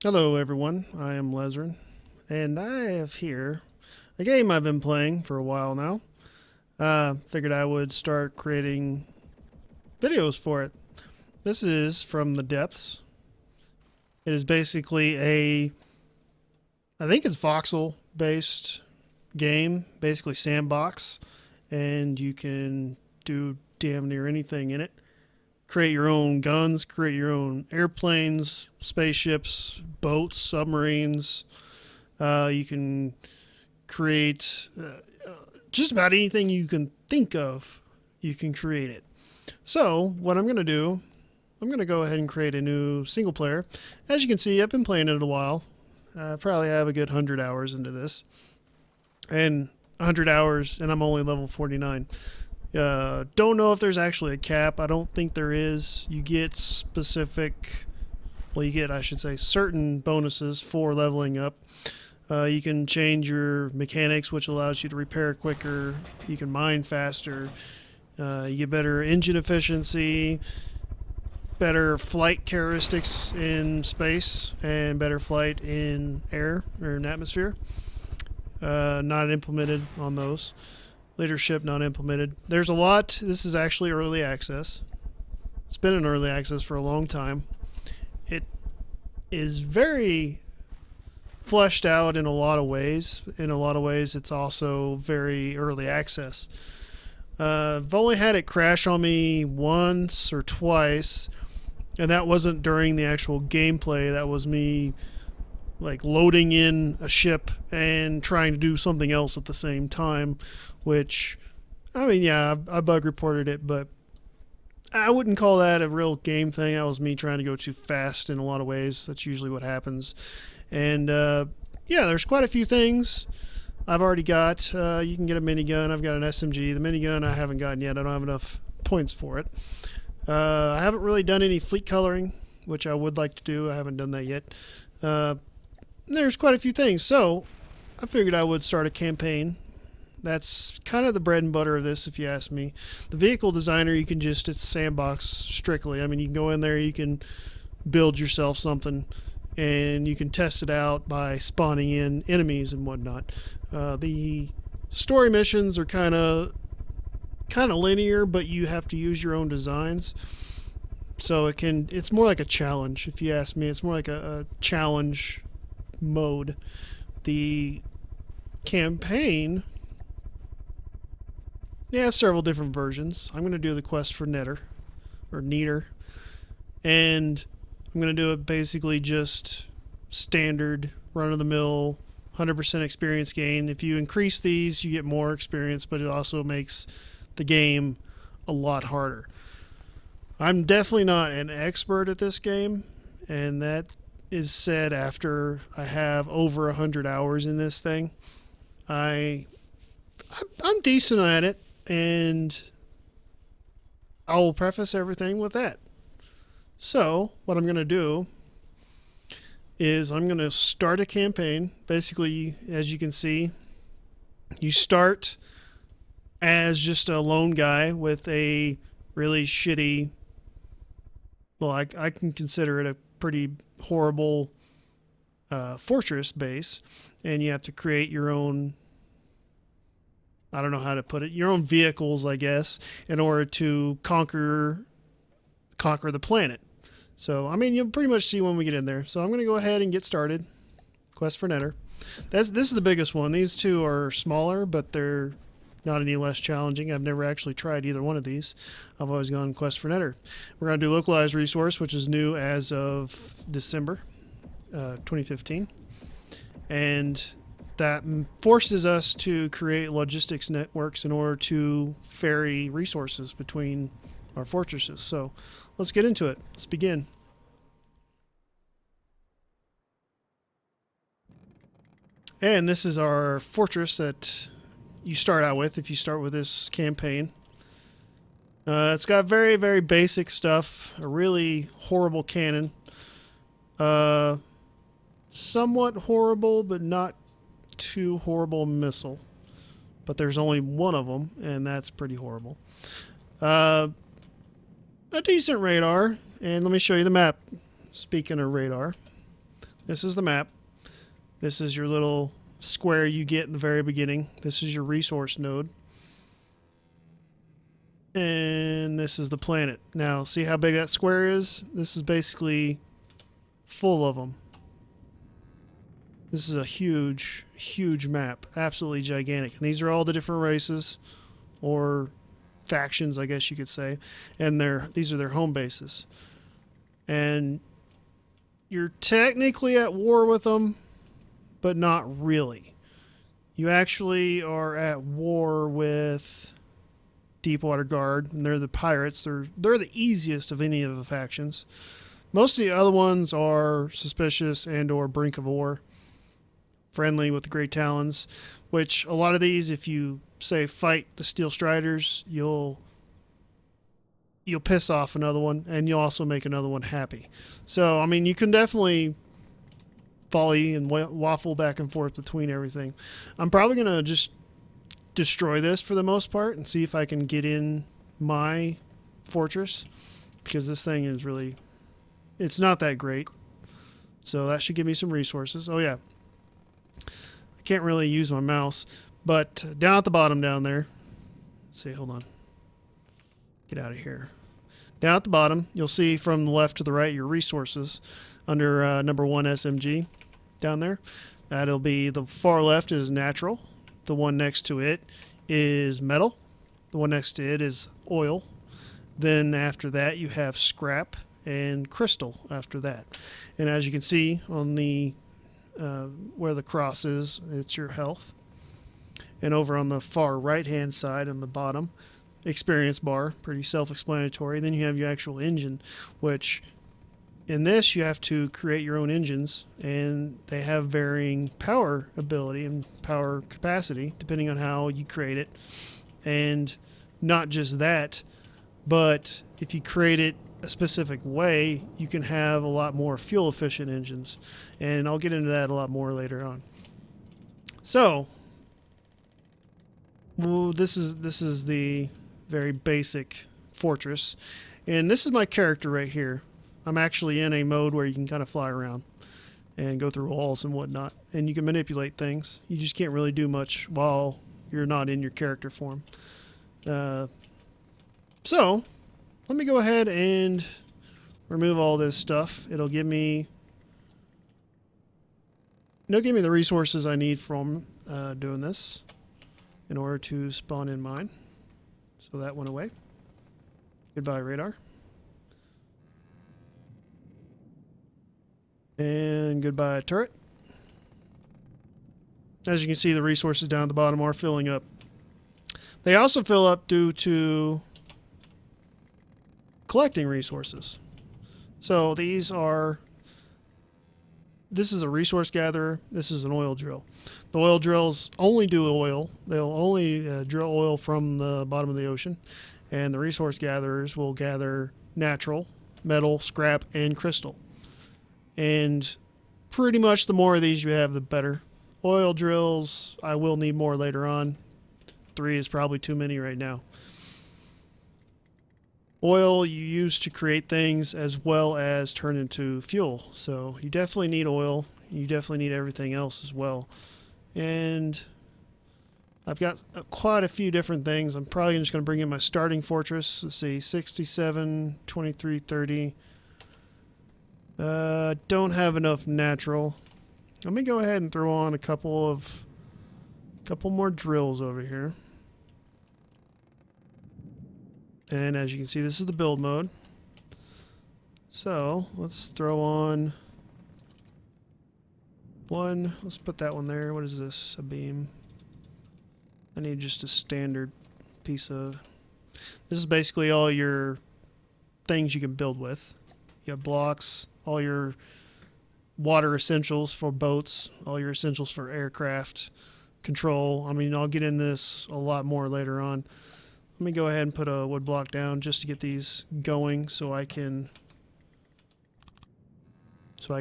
Hello everyone, I am Lezren, and I have here a game I've been playing for a while now. Figured I would start creating videos for it. This is From the Depths. It is basically I think it's voxel based game, basically sandbox, and you can do damn near anything in it. Create your own guns, create your own airplanes, spaceships, boats, submarines. You can create just about anything you can think of. You can create it. So, what I'm going to do, I'm going to go ahead and create a new single player. As you can see, I've been playing it a while. I probably have a good 100 hours into this. And 100 hours, and I'm only level 49. Don't know if there's actually a cap. I don't think there is. You get I should say, certain bonuses for leveling up. You can change your mechanics, which allows you to repair quicker. You can mine faster. You get better engine efficiency, better flight characteristics in space, and better flight in air or in atmosphere. Not implemented on those. Leadership not implemented. There's a lot. This is actually early access. It's been in early access for a long time. It is very fleshed out in a lot of ways. In a lot of ways, it's also very early access. I've only had it crash on me once or twice, and that wasn't during the actual gameplay. That was me like loading in a ship and trying to do something else at the same time, which, I mean, yeah, I bug reported it, but I wouldn't call that a real game thing. That was me trying to go too fast in a lot of ways. That's usually what happens. And yeah, there's quite a few things I've already got. You can get a minigun. I've got an SMG. The minigun I haven't gotten yet. I don't have enough points for it. I haven't really done any fleet coloring, which I would like to do. I haven't done that yet. There's quite a few things. So I figured I would start a campaign. That's kind of the bread and butter of this, if you ask me. The vehicle designer, it's sandbox strictly. I mean, you can go in there, you can build yourself something, and you can test it out by spawning in enemies and whatnot. The story missions are kind of linear, but you have to use your own designs. So it's more like a challenge, if you ask me. It's more like a challenge mode. The campaign, they have several different versions. I'm going to do the quest for Netter, or Neater, and I'm going to do it basically just standard, run of the mill, 100% experience gain. If you increase these, you get more experience, but it also makes the game a lot harder. I'm definitely not an expert at this game, and that is said after I have over 100 hours in this thing. I'm decent at it, and I'll preface everything with that. So, what I'm going to do is I'm going to start a campaign. Basically, as you can see, you start as just a lone guy with a really shitty, well, I can consider it a pretty horrible fortress base, and you have to create your own, I don't know how to put it, your own vehicles, I guess, in order to conquer the planet. So, I mean, you'll pretty much see when we get in there. So I'm going to go ahead and get started. Quest for Netter. This is the biggest one. These two are smaller, but they're not any less challenging. I've never actually tried either one of these. I've always gone Quest for Netter. We're going to do localized resource, which is new as of December 2015. And that forces us to create logistics networks in order to ferry resources between our fortresses. So let's get into it. Let's begin. And this is our fortress that you start out with if you start with this campaign. It's got very, very basic stuff. A really horrible cannon. Somewhat horrible, but not too horrible missile. But there's only one of them, and that's pretty horrible. A decent radar, and let me show you the map. Speaking of radar, This is the map. This is your little square you get in the very beginning. This is your resource node. And this is the planet. Now, see how big that square is? This is basically full of them. This is a huge, huge map. Absolutely gigantic. And these are all the different races, or factions, I guess you could say. And these are their home bases. And you're technically at war with them, but not really. You actually are at war with Deepwater Guard, and they're the pirates. They're the easiest of any of the factions. Most of the other ones are suspicious and or brink of war. Friendly with the Great Talons, which a lot of these, if you say fight the Steel Striders, you'll piss off another one, and you'll also make another one happy. So, I mean, you can definitely volley and waffle back and forth between everything. I'm probably going to just destroy this for the most part and see if I can get in my fortress, because this thing is really, it's not that great. So that should give me some resources. Oh yeah, I can't really use my mouse, but down at the bottom down there, let's see, hold on, get out of here. Down at the bottom, you'll see from the left to the right your resources under number 1 SMG down there. That'll be, the far left is natural. The one next to it is metal. The one next to it is oil. Then after that you have scrap and crystal after that. And as you can see on the where the cross is, it's your health. And over on the far right hand side on the bottom, experience bar, pretty self-explanatory. Then you have your actual engine, which in this you have to create your own engines, and they have varying power ability and power capacity depending on how you create it. And not just that, but if you create it a specific way, you can have a lot more fuel efficient engines, and I'll get into that a lot more later on. So this is the very basic fortress, and this is my character right here. I'm actually in a mode where you can kind of fly around and go through walls and whatnot, and you can manipulate things. You just can't really do much while you're not in your character form. So let me go ahead and remove all this stuff. It'll give me the resources I need from doing this in order to spawn in mine. So that went away. Goodbye, radar. And goodbye, turret. As you can see, the resources down at the bottom are filling up. They also fill up due to collecting resources. So this is a resource gatherer. This is an oil drill. The oil drills only do oil. They'll only drill oil from the bottom of the ocean. And the resource gatherers will gather natural, metal, scrap, and crystal. And pretty much the more of these you have, the better. Oil drills, I will need more later on. 3 is probably too many right now. Oil you use to create things as well as turn into fuel. So you definitely need oil. You definitely need everything else as well. And I've got quite a few different things. I'm probably just going to bring in my starting fortress. Let's see, 67, 23, 30. Don't have enough natural. Let me go ahead and throw on a couple more drills over here. And as you can see, this is the build mode. So let's throw on one. Let's put that one there. What is this? A beam. I need just a standard piece of... This is basically all your things you can build with. You have blocks, all your water essentials for boats, all your essentials for aircraft control. I mean, I'll get in this a lot more later on. Let me go ahead and put a wood block down just to get these going so I can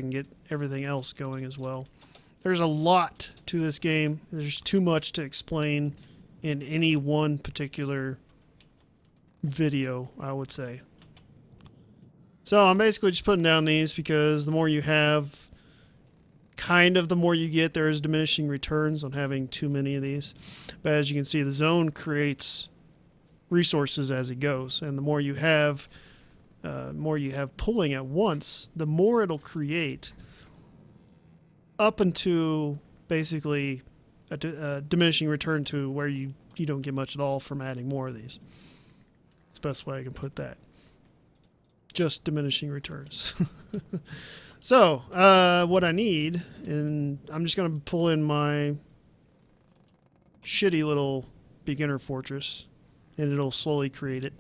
get everything else going as well. There's a lot to this game. There's too much to explain in any one particular video, I would say. So I'm basically just putting down these because the more you have, kind of the more you get, there is diminishing returns on having too many of these. But as you can see, the zone creates resources as it goes, and the more you have pulling at once, the more it'll create, up into basically a diminishing return to where you don't get much at all from adding more of these. That's the best way I can put that. Just diminishing returns. So, what I need, and I'm just going to pull in my shitty little beginner fortress, and it'll slowly create it.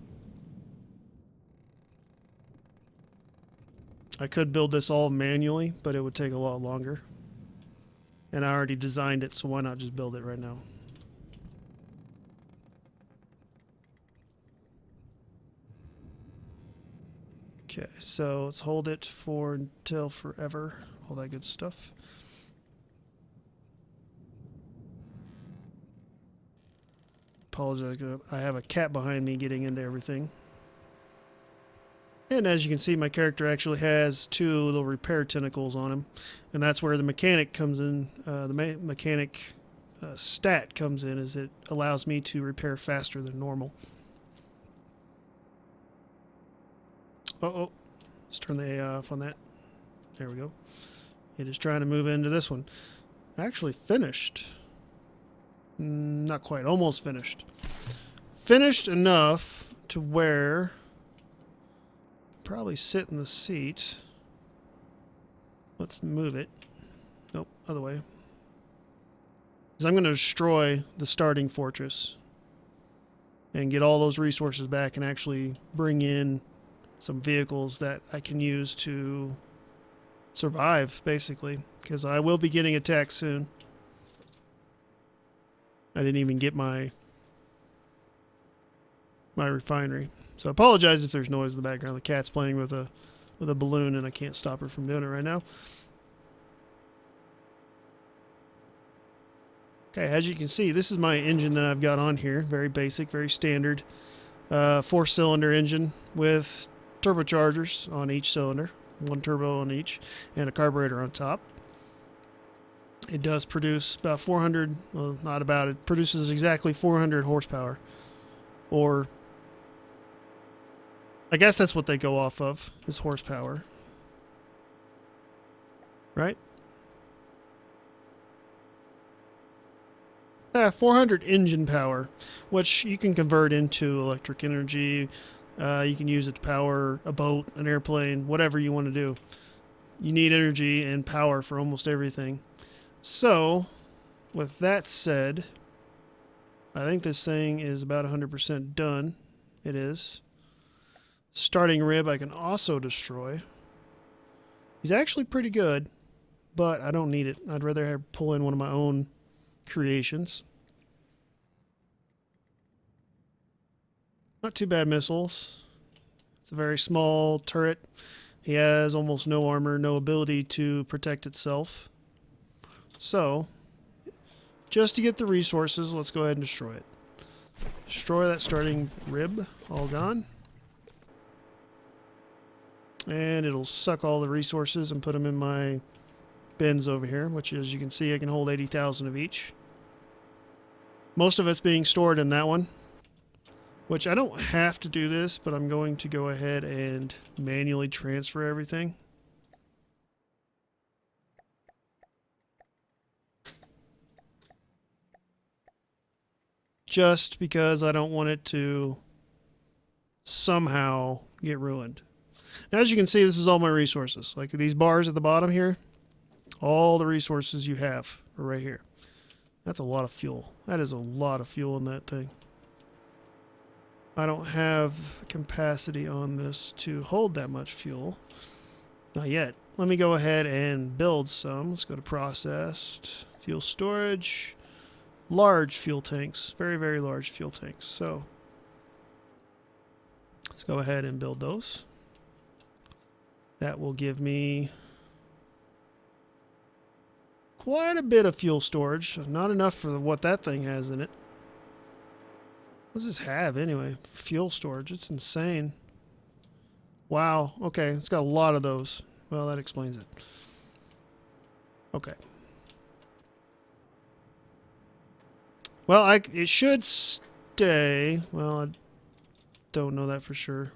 I could build this all manually, but it would take a lot longer. And I already designed it, so why not just build it right now? Okay, so let's hold it for until forever. All that good stuff. Apologize, I have a cat behind me getting into everything. And as you can see, my character actually has 2 little repair tentacles on him. And that's where the mechanic comes in. The mechanic stat comes in, is it allows me to repair faster than normal. Uh-oh. Let's turn the AI off on that. There we go. It is trying to move into this one. Actually finished. Not quite. Almost finished. Finished enough to where... probably sit in the seat. Let's move it. Nope, other way. Because I'm going to destroy the starting fortress and get all those resources back and actually bring in some vehicles that I can use to survive, basically. Because I will be getting attacked soon. I didn't even get my refinery. So I apologize if there's noise in the background. The cat's playing with a balloon and I can't stop her from doing it right now. Okay, as you can see, this is my engine that I've got on here. Very basic, very standard. 4-cylinder engine with turbochargers on each cylinder. 1 turbo on each and a carburetor on top. It does produce about 400, well, not about, it produces exactly 400 horsepower. Or... I guess that's what they go off of, is horsepower. Right? 400 engine power, which you can convert into electric energy. You can use it to power a boat, an airplane, whatever you want to do. You need energy and power for almost everything. So, with that said, I think this thing is about 100% done. It is. Starting rib I can also destroy. He's actually pretty good, but I don't need it. I'd rather pull in one of my own creations. Not too bad missiles. It's a very small turret. He has almost no armor, no ability to protect itself. So, just to get the resources, let's go ahead and destroy it. Destroy that starting rib. All gone. And it'll suck all the resources and put them in my bins over here, which, as you can see, I can hold 80,000 of each. Most of it's being stored in that one, which I don't have to do this, but I'm going to go ahead and manually transfer everything. Just because I don't want it to somehow get ruined. Now, as you can see, this is all my resources. Like these bars at the bottom here, all the resources you have are right here. That's a lot of fuel. That is a lot of fuel in that thing. I don't have capacity on this to hold that much fuel. Not yet. Let me go ahead and build some. Let's go to processed fuel storage. Large fuel tanks. Very, very large fuel tanks. So let's go ahead and build those. That will give me quite a bit of fuel storage. Not enough for what that thing has in it. What does this have anyway? Fuel storage. It's insane. Wow. Okay. It's got a lot of those. Well, that explains it. Okay. Well, it should stay. Well, I don't know that for sure.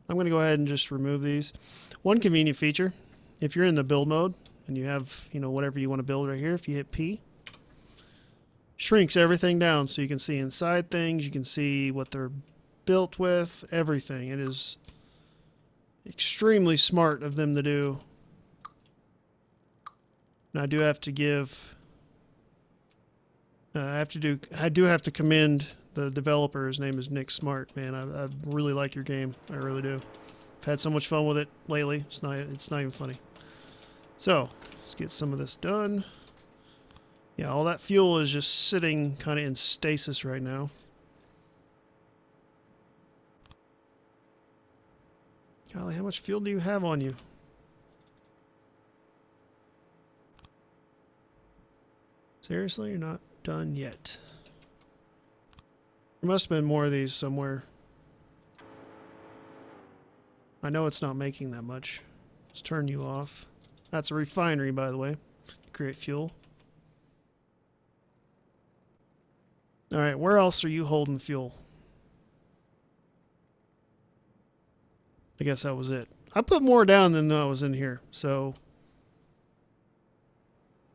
I'm going to go ahead and just remove these. One convenient feature, if you're in the build mode and you have, whatever you want to build right here, if you hit P, shrinks everything down so you can see inside things, you can see what they're built with, everything. It is extremely smart of them to do. And I do have to give... I do have to commend the developer. His name is Nick Smart, man. I really like your game. I really do. I've had so much fun with it lately. It's not even funny. So, let's get some of this done. Yeah, all that fuel is just sitting kind of in stasis right now. Golly, how much fuel do you have on you? Seriously, you're not done yet. There must have been more of these somewhere. I know it's not making that much. Let's turn you off. That's a refinery, by the way. Create fuel. Alright, where else are you holding fuel? I guess that was it. I put more down than I was in here, so...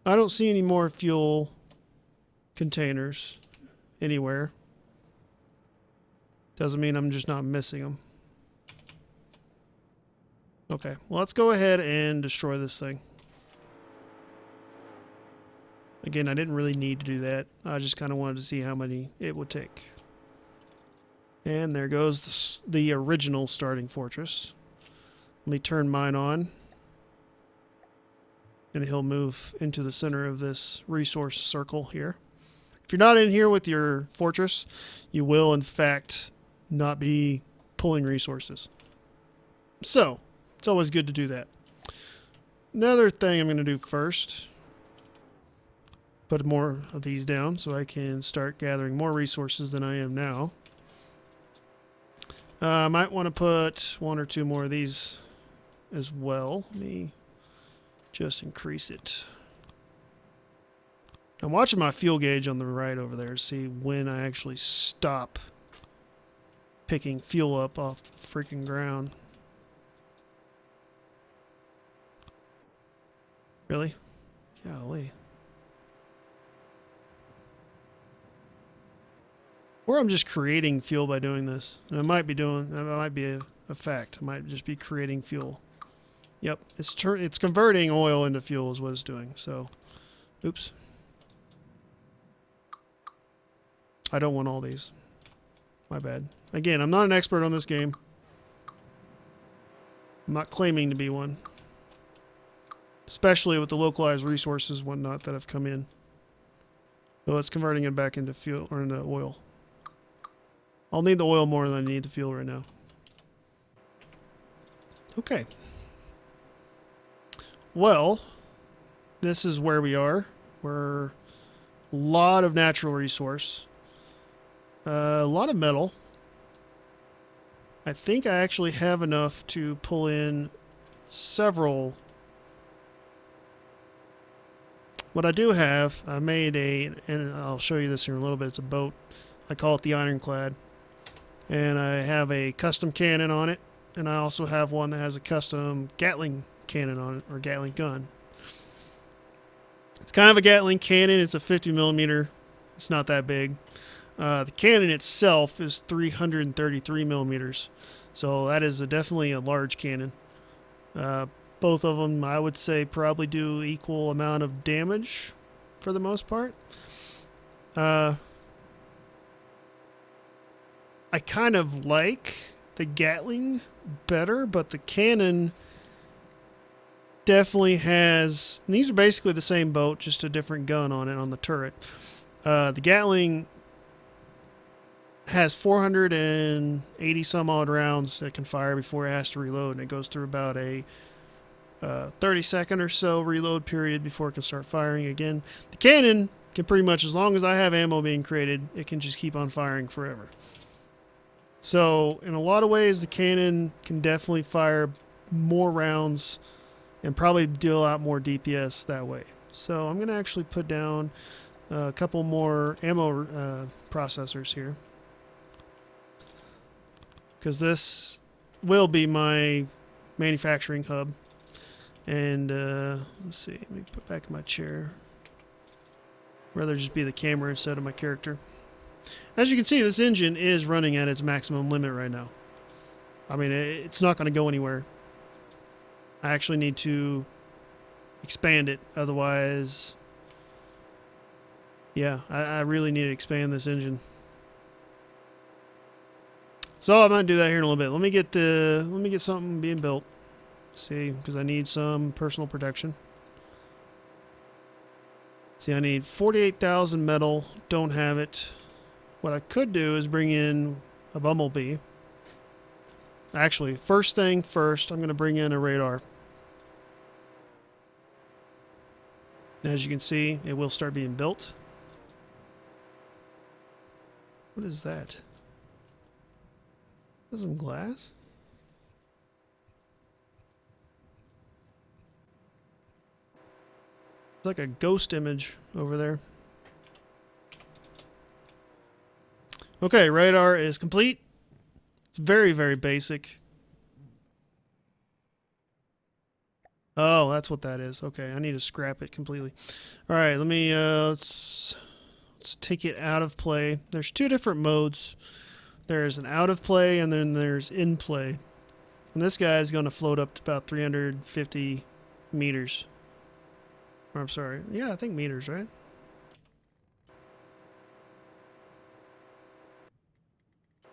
I don't see any more fuel containers anywhere. Doesn't mean I'm just not missing them. Okay, well, let's go ahead and destroy this thing. Again, I didn't really need to do that. I just kind of wanted to see how many it would take. And there goes the original starting fortress. Let me turn mine on. And he'll move into the center of this resource circle here. If you're not in here with your fortress, you will, in fact, not be pulling resources. So, it's always good to do that. Another thing I'm going to do first, put more of these down so I can start gathering more resources than I am now. I might want to put one or two more of these as well. Let me just increase it. I'm watching my fuel gauge on the right over there to see when I actually stop picking fuel up off the freaking ground. Really? Golly. Or I'm just creating fuel by doing this. And I might be a fact. I might just be creating fuel. Yep, it's converting oil into fuel is what it's doing. So, oops. I don't want all these. My bad. Again, I'm not an expert on this game. I'm not claiming to be one. Especially with the localized resources and whatnot that have come in. So it's converting it back into fuel or into oil. I'll need the oil more than I need the fuel right now. Okay. Well, this is where we are. We're a lot of natural resource. A lot of metal. I think I actually have enough to pull in several. What I do have, I made and I'll show you this here in a little bit. It's a boat. I call it the Ironclad. And I have a custom cannon on it. And I also have one that has a custom Gatling cannon on it, or Gatling gun. It's kind of a Gatling cannon. It's a 50 millimeter. It's not that big. The cannon itself is 333 millimeters. So that is definitely a large cannon. Both of them, I would say, probably do equal amount of damage for the most part. I kind of like the Gatling better, but the cannon definitely has... And these are basically the same boat, just a different gun on it, on the turret. The Gatling has 480 some odd rounds that can fire before it has to reload, and it goes through about a 30-second or so reload period before it can start firing again. The cannon can pretty much, as long as I have ammo being created, it can just keep on firing forever. So in a lot of ways, the cannon can definitely fire more rounds and probably do a lot more DPS that way. So I'm going to actually put down a couple more ammo processors here, because this will be my manufacturing hub. And let's see, let me put back my chair. Rather just be the camera instead of my character. As you can see, this engine is running at its maximum limit right now. I mean, it's not going to go anywhere. I actually need to expand it, otherwise, yeah, I really need to expand this engine. So I might do that here in a little bit. Let me get something being built. See, because I need some personal protection. See, I need 48,000 metal. Don't have it. What I could do is bring in a bumblebee. Actually, first thing first, I'm going to bring in a radar. As you can see, it will start being built. What is that? Is that some glass? It's like a ghost image over there. Okay, radar is complete. It's very, very basic. Oh, that's what that is. Okay, I need to scrap it completely. All right, let me let's take it out of play. There's two different modes. There's an out of play and then there's in play. And this guy is going to float up to about 350 meters. Or, I'm sorry. Yeah, I think meters, right?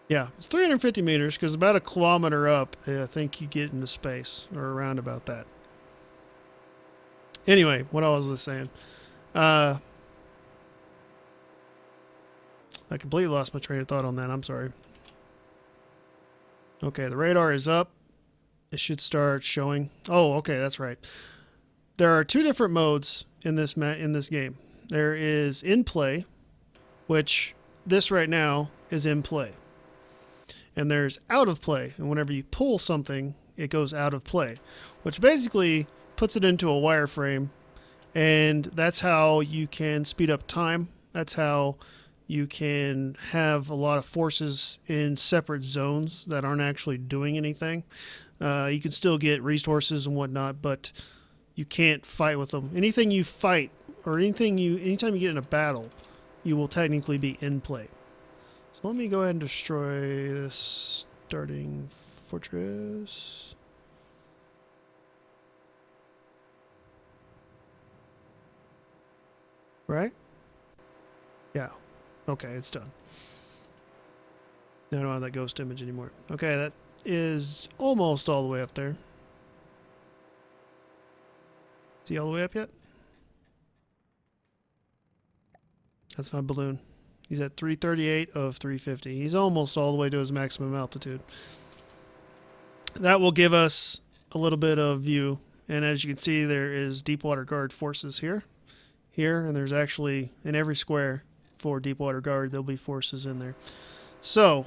Yeah, it's 350 meters because about a kilometer up, I think you get into space or around about that. Anyway, what was I saying? I completely lost my train of thought on that. I'm sorry. Okay, the radar is up. It should start showing. Oh, okay, that's right. There are two different modes in this game. There is in play, which this right now is in play. And there's out of play, and whenever you pull something, it goes out of play, which basically puts it into a wireframe, and that's how you can speed up time. That's how you can have a lot of forces in separate zones that aren't actually doing anything. You can still get resources and whatnot, but you can't fight with them. Anything you fight, or anytime you get in a battle, you will technically be in play. So let me go ahead and destroy this starting fortress. Right? Yeah. Okay, it's done. Now I don't have that ghost image anymore. Okay, that is almost all the way up there. Is he all the way up yet? That's my balloon. He's at 338 of 350. He's almost all the way to his maximum altitude. That will give us a little bit of view. And as you can see, there is Deepwater Guard forces here. And there's actually, in every square for Deepwater Guard, there'll be forces in there. So,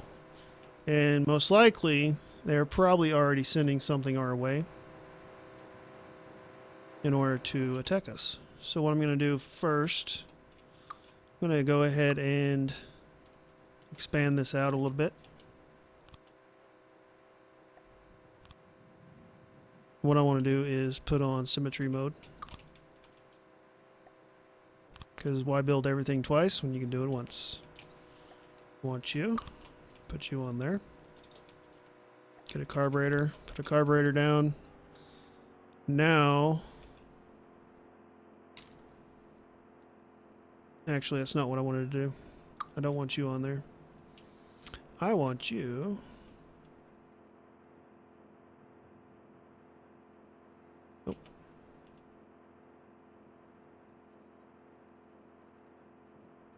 and most likely, they're probably already sending something our way in order to attack us. So what I'm going to do first, I'm going to go ahead and expand this out a little bit. What I want to do is put on symmetry mode. Because why build everything twice when you can do it once? Want you. Put you on there. Get a carburetor. Put a carburetor down. Now... Actually, that's not what I wanted to do. I don't want you on there. I want you... Oh.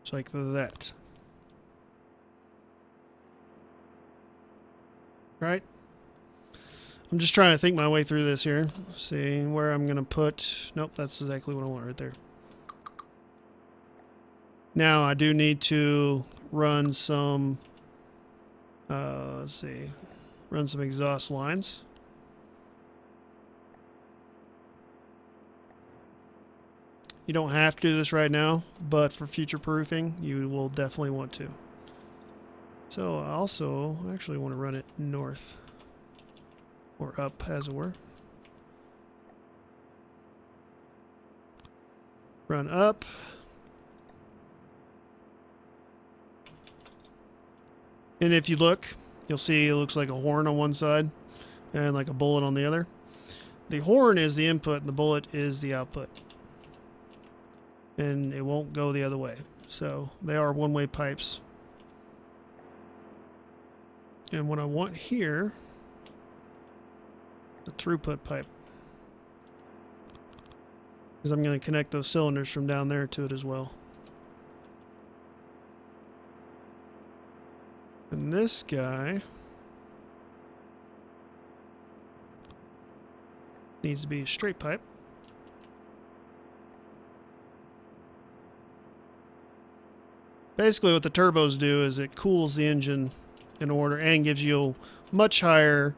Just like that. Right? I'm just trying to think my way through this here. See where I'm going to put... Nope, that's exactly what I want right there. Now I do need to run some, let's see, run some exhaust lines. You don't have to do this right now, but for future proofing, you will definitely want to. So I also actually want to run it north, or up as it were. Run up. And if you look, you'll see it looks like a horn on one side and like a bullet on the other. The horn is the input and the bullet is the output. And it won't go the other way. So they are one-way pipes. And what I want here, the throughput pipe. Because I'm going to connect those cylinders from down there to it as well. And this guy needs to be a straight pipe. Basically what the turbos do is it cools the engine in order and gives you much higher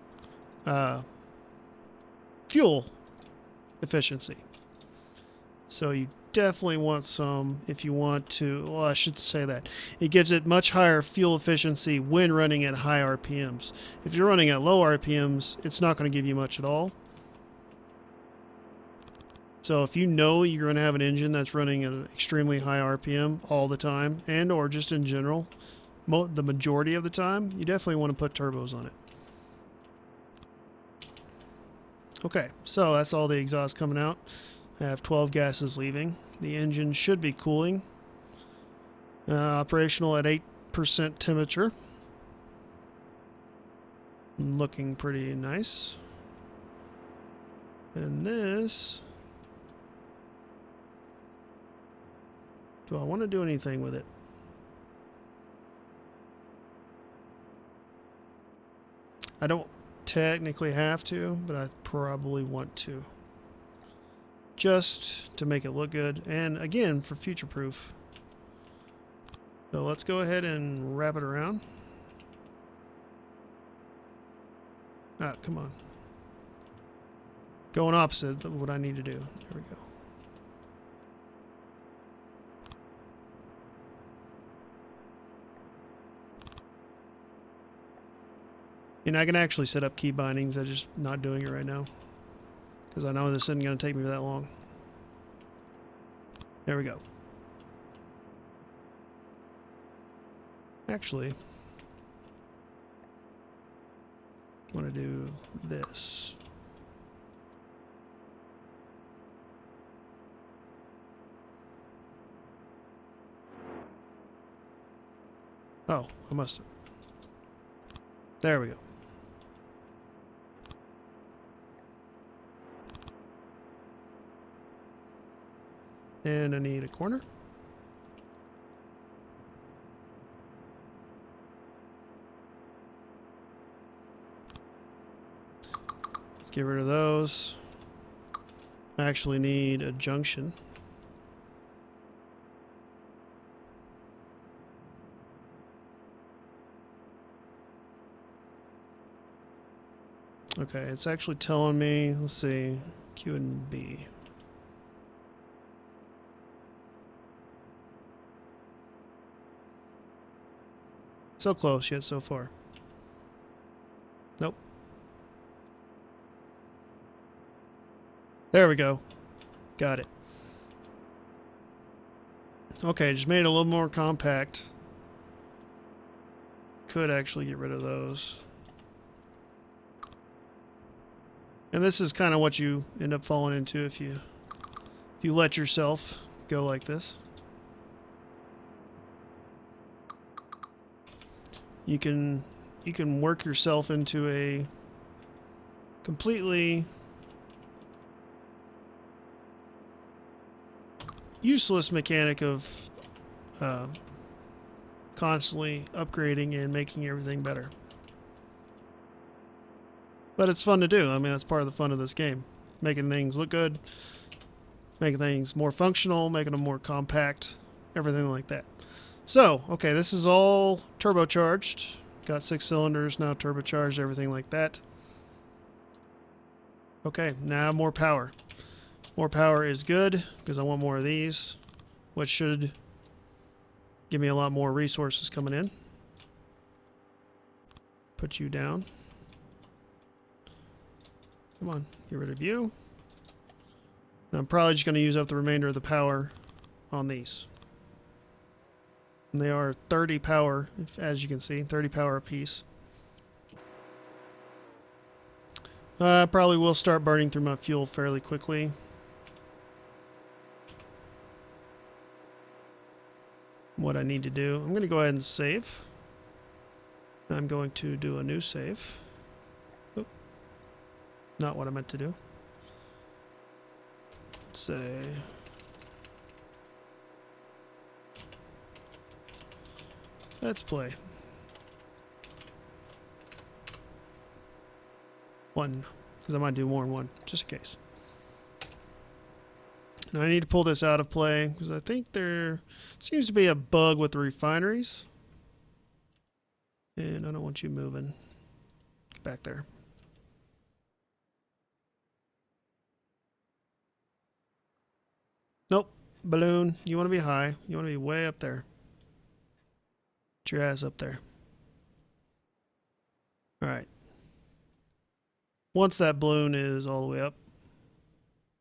fuel efficiency. So you definitely want some if you want to, well, I should say that. It gives it much higher fuel efficiency when running at high RPMs. If you're running at low RPMs, it's not going to give you much at all. So if you know you're going to have an engine that's running at an extremely high RPM all the time, and or just in general, the majority of the time, you definitely want to put turbos on it. Okay, so that's all the exhaust coming out. I have 12 gases leaving. The engine should be cooling. Operational at 8% temperature. Looking pretty nice. And this... do I want to do anything with it? I don't technically have to, but I probably want to. Just to make it look good. And again, for future proof. So let's go ahead and wrap it around. Ah, come on. Going opposite of what I need to do. There we go. And I can actually set up key bindings. I'm just not doing it right now, because I know this isn't going to take me that long. There we go. Actually, I want to do this. Oh, I must have. There we go. And I need a corner. Let's get rid of those. I actually need a junction. Okay, it's actually telling me, let's see, Q and B. So close, yet so far. Nope. There we go. Got it. Okay, just made it a little more compact. Could actually get rid of those. And this is kind of what you end up falling into if you let yourself go like this. You can work yourself into a completely useless mechanic of constantly upgrading and making everything better. But it's fun to do. I mean, that's part of the fun of this game. Making things look good, making things more functional, making them more compact, everything like that. So, okay, this is all turbocharged. Got 6 cylinders, now turbocharged, everything like that. Okay, now more power. More power is good because I want more of these, which should give me a lot more resources coming in. Put you down. Come on, get rid of you. And I'm probably just going to use up the remainder of the power on these. And they are 30 power, as you can see, 30 power apiece. Probably will start burning through my fuel fairly quickly. What I need to do, I'm going to go ahead and save. I'm going to do a new save. Oop. Not what I meant to do. Let's say... Let's play. 1, because I might do more than 1, just in case. Now I need to pull this out of play, because I think there seems to be a bug with the refineries. And I don't want you moving. Get back there. Nope. Balloon, you want to be high. You want to be way up there. Get your ass up there. Alright. Once that balloon is all the way up,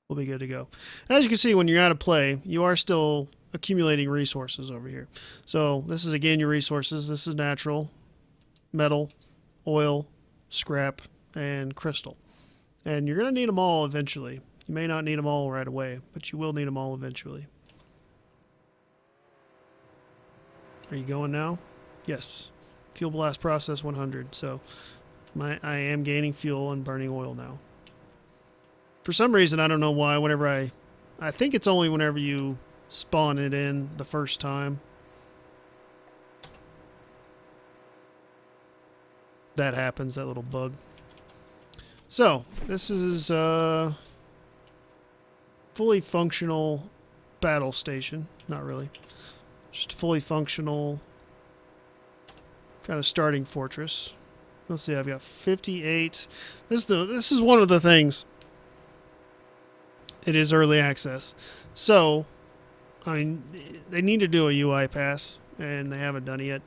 we'll be good to go. As you can see, when you're out of play, you are still accumulating resources over here. So this is again your resources. This is natural, metal, oil, scrap, and crystal. And you're going to need them all eventually. You may not need them all right away, but you will need them all eventually. Are you going now? Yes. Fuel blast process 100. So I am gaining fuel and burning oil now. For some reason, I don't know why, whenever I think it's only whenever you spawn it in the first time. That happens, that little bug. So, this is a fully functional battle station. Not really. Just a fully functional kind of starting fortress. Let's see, I've got 58. This is one of the things. It is early access. So, I mean, they need to do a UI pass, and they haven't done it yet.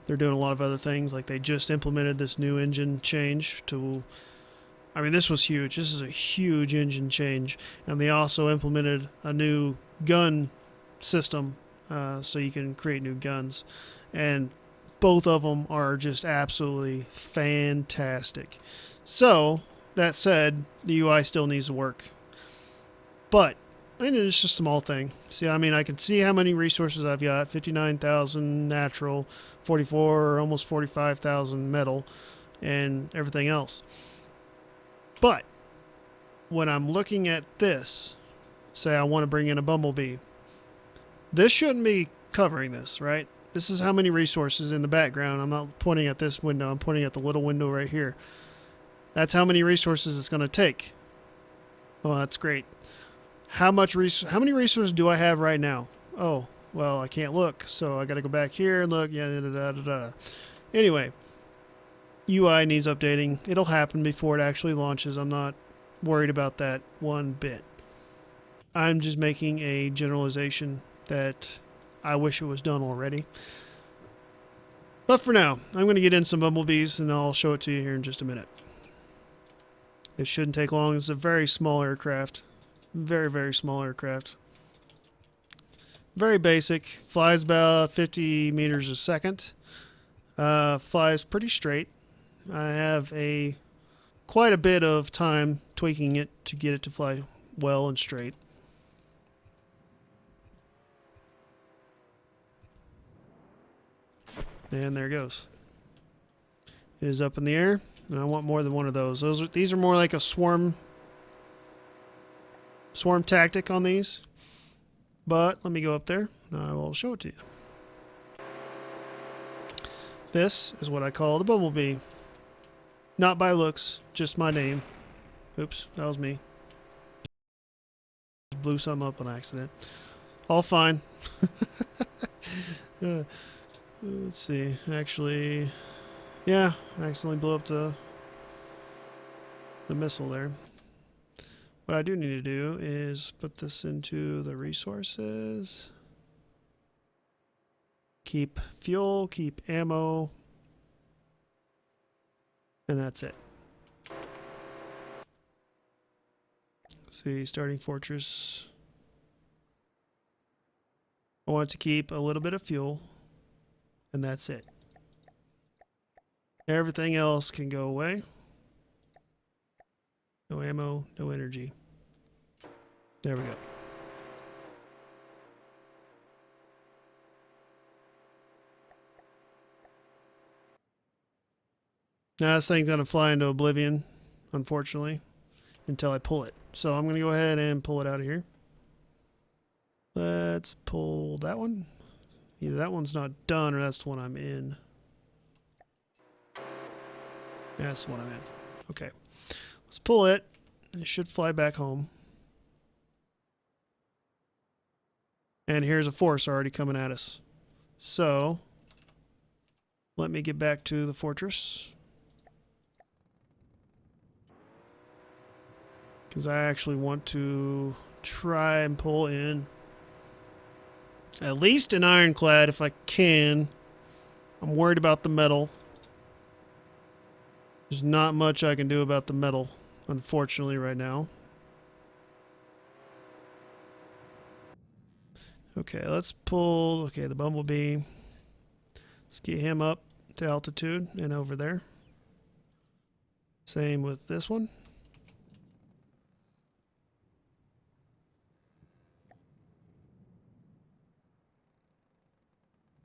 They're doing a lot of other things, like they just implemented this new engine change to... I mean, this was huge. This is a huge engine change. And they also implemented a new gun system, so you can create new guns. And both of them are just absolutely fantastic. So, that said, the UI still needs to work. But, and it's just a small thing. See, I mean, I can see how many resources I've got. 59,000 natural, 44, almost 45,000 metal, and everything else. But, when I'm looking at this, say I want to bring in a bumblebee, this shouldn't be covering this, right? This is how many resources in the background. I'm not pointing at this window. I'm pointing at the little window right here. That's how many resources it's going to take. Oh, that's great. How many resources do I have right now? Oh, well, I can't look, so I got to go back here and look. Yeah, da, da, da, da. Anyway, UI needs updating. It'll happen before it actually launches. I'm not worried about that one bit. I'm just making a generalization that I wish it was done already. But for now, I'm going to get in some bumblebees, and I'll show it to you here in just a minute. It shouldn't take long. It's a very small aircraft. Very, very small aircraft. Very basic. Flies about 50 meters a second. Flies pretty straight. I have quite a bit of time tweaking it to get it to fly well and straight. And there it goes. It is up in the air, and I want more than one of those. These are more like a swarm tactic on these. But let me go up there, and I will show it to you. This is what I call the bumblebee. Not by looks, just my name. Oops, that was me. Blew something up on accident. All fine. Let's see. Actually, yeah, I accidentally blew up the missile there. What I do need to do is put this into the resources. Keep fuel, keep ammo. And that's it. See, starting fortress. I want to keep a little bit of fuel. And that's it. Everything else can go away. No ammo, no energy. There we go. Now this thing's going to fly into oblivion, unfortunately, until I pull it. So I'm going to go ahead and pull it out of here. Let's pull that one. Either that one's not done or that's the one I'm in. That's the one I'm in. Okay. Let's pull it. It should fly back home. And here's a force already coming at us. So, let me get back to the fortress. Because I actually want to try and pull in at least an ironclad if I can. I'm worried about the metal. There's not much I can do about the metal, unfortunately, right now. Okay, let's pull... Okay, the bumblebee. Let's get him up to altitude and over there. Same with this one.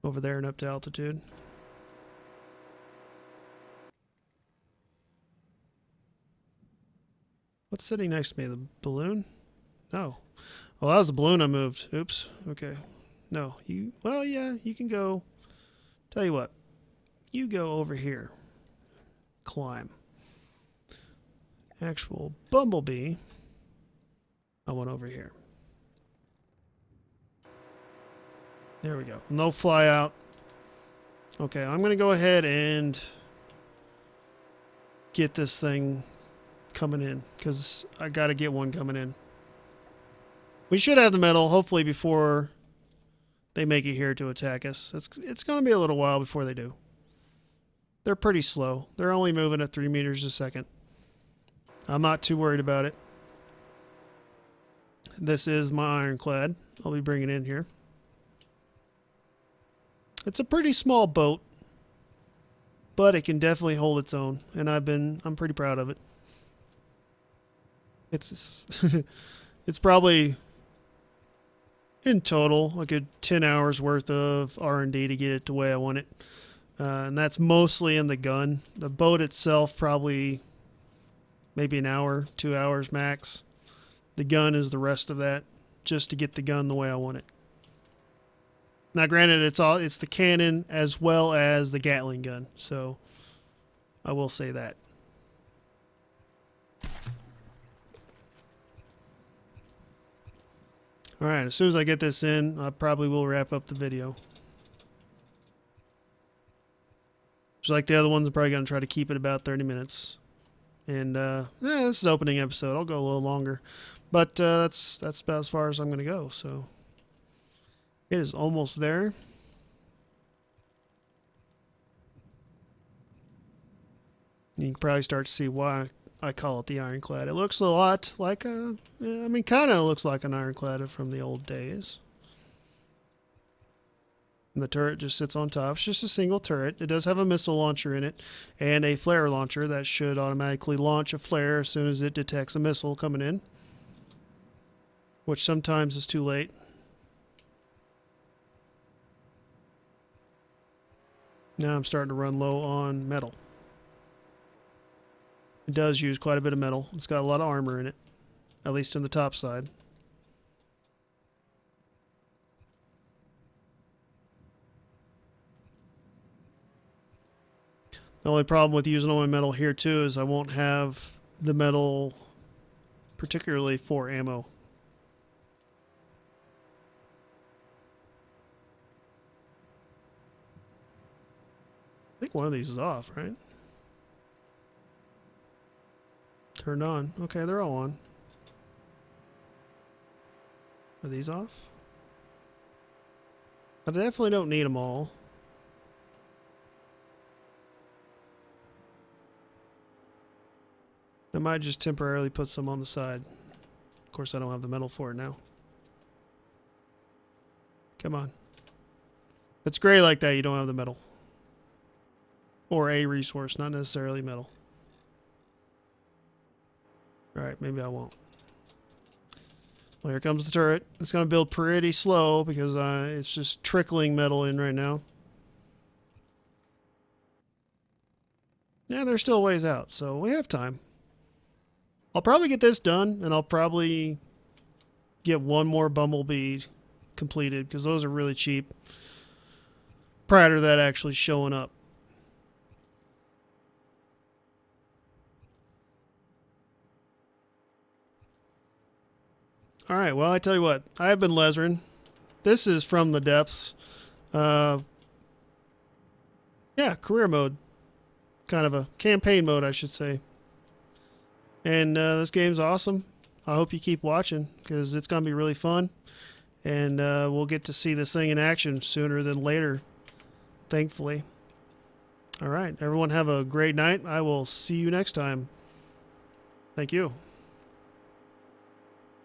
Over there and up to altitude. What's sitting next to me? The balloon? No. Oh, that was the balloon I moved. Oops. Okay. No. You... Well, yeah, you can go... Tell you what. You go over here. Climb. Actual bumblebee. I want over here. There we go. No fly out. Okay, I'm going to go ahead and get this thing coming in because I got to get one coming in. We should have the metal hopefully before they make it here to attack us. It's going to be a little while before they do. They're pretty slow. They're only moving at 3 meters a second. I'm not too worried about it. This is my ironclad. I'll be bringing in here. It's a pretty small boat, but it can definitely hold its own, and I'm pretty proud of it. It's it's probably in total like a 10 hours worth of R&D to get it the way I want it, and that's mostly in the gun. The boat itself probably maybe an hour, 2 hours max. The gun is the rest of that, just to get the gun the way I want it. Now, granted, it's the cannon as well as the Gatling gun, so I will say that. All right, as soon as I get this in, I probably will wrap up the video. Just like the other ones, I'm probably going to try to keep it about 30 minutes. And this is opening episode. I'll go a little longer, but that's about as far as I'm going to go. So it is almost there. You can probably start to see why I call it the ironclad. It looks a lot like kind of looks like an ironclad from the old days. And the turret just sits on top. It's just a single turret. It does have a missile launcher in it and a flare launcher that should automatically launch a flare as soon as it detects a missile coming in, which sometimes is too late. Now I'm starting to run low on metal. It does use quite a bit of metal. It's got a lot of armor in it, at least in the top side. The only problem with using all my metal here too is I won't have the metal particularly for ammo. I think one of these is off, right? Turned on. Okay, they're all on. Are these off? I definitely don't need them all. I might just temporarily put some on the side. Of course, I don't have the metal for it now. Come on. If it's gray like that, you don't have the metal. Or a resource, not necessarily metal. Alright, maybe I won't. Well, here comes the turret. It's going to build pretty slow because it's just trickling metal in right now. Yeah, they're still ways out, so we have time. I'll probably get this done, and I'll probably get one more bumblebee completed because those are really cheap prior to that actually showing up. All right, well, I tell you what, I have been Lezren. This is From the Depths. Yeah, career mode. Kind of a campaign mode, I should say. And this game's awesome. I hope you keep watching because it's going to be really fun. And we'll get to see this thing in action sooner than later, thankfully. All right, everyone have a great night. I will see you next time. Thank you.